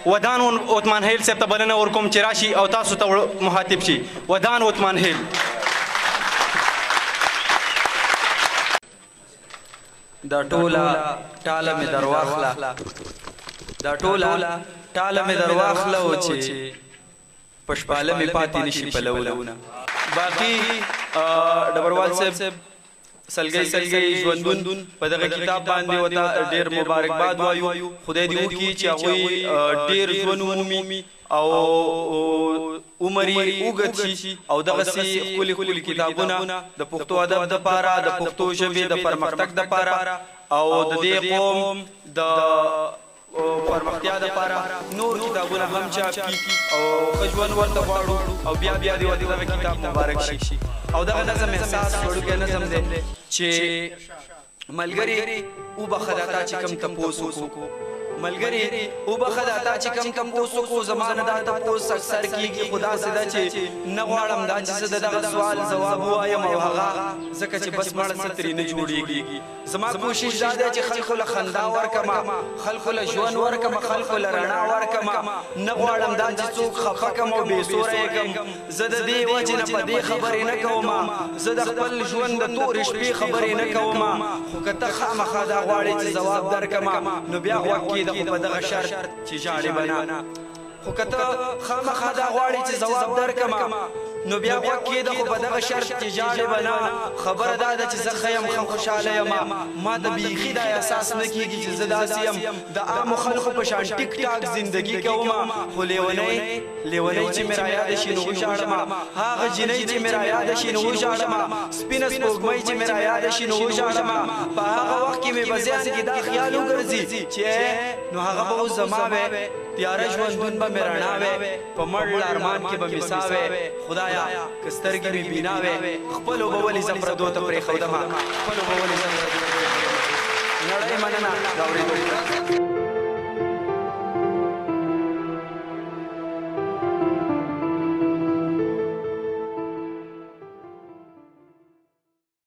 ودان عثمان هیل صاحب ته بلنه ورکوم چې راشي او تاسو ته مخاطب شي. ودان عثمان هیل. دا ټوله ټاله مې درواخله او چې په شپاله مې پاتې نشي پلونه. باقي ډبروال صاحب سلګۍ ژوندون په دغه کتاب باندې ورته ډېر مبارکباد وایو. خدای دې وکړي چې هغوی ډېر ژوند ومومي او عمر یې اوږد شي او دغسې ښکلي کتابونه د پښتو ادب دپاره د پښتو ژبې د پرمختګ دپاره او د دې قوم د پرمختیا دپاره نور کتابونه هم چاپ کړي او ښه ژوند ورته غواړو او بیا دې ورته دغه کتاب مبارک شي. او دغه نظم احساس وړوکی نظم دی چې ملګري وبخه دا تا چې کوم تپوس وکړو ملګري وبخه دا تا چې کوم تپوس وکړو زما نه دا تپوس اکثر کېږي خو داسې ده چې نه غواړم دا چې زه د دغه سوال ځواب ووایم او هغه ځکه چې بس مړه څه ترې نه جوړېږي. زما کوشش دا دی چې خلکو له خندا ورکړمه خلکو له ژوند ورکړمه خلکو له رڼا ورکړمه. نه غواړم دا چې څوک خفه کړم او بې سوره یې کړم. زه د دې وجې نه په دې خبرې نه کوم زه د خپل ژوند د تورې شپې خبرې نه کوم. خو که ته خامخا دا غواړې چې ځواب درکړمه نو بیا غوږ کېږده خو په دغه شرط چې ژاړې به نه. خو که ته خامخا دا غواړې چې ځواب درکړمه نو بیا غوږ کېږده خو په دغه شرط چې ژاړې به نه. خبره دا ده چې زه ښه یم ښه خوشحاله یم ما ته بیخي دا احساس نه کېږي چې زه داسې یم د عامو خلکو په شان ټیک ټاک زندګي کوم. خو لیونۍ چې مې رایاده شي نو وژاړم هغه جینۍ چې مې رایاده شي نو وژاړم سپینه سپوږمۍ چې مې رایاده شي نو وژاړم. په هغه وخت کې مې په ذهن کې دا خیال وګرځي چې نو هغه به اوس زما وی تیاره ژوندون به مې رڼا وی په مړ لارمان کې به مې سا وی. خدایا که سترګې مې بینا وی خپلو به ولې زه پردو ته پرېښودمه خپلو به ولې زه نړۍ مننه د اورېدو.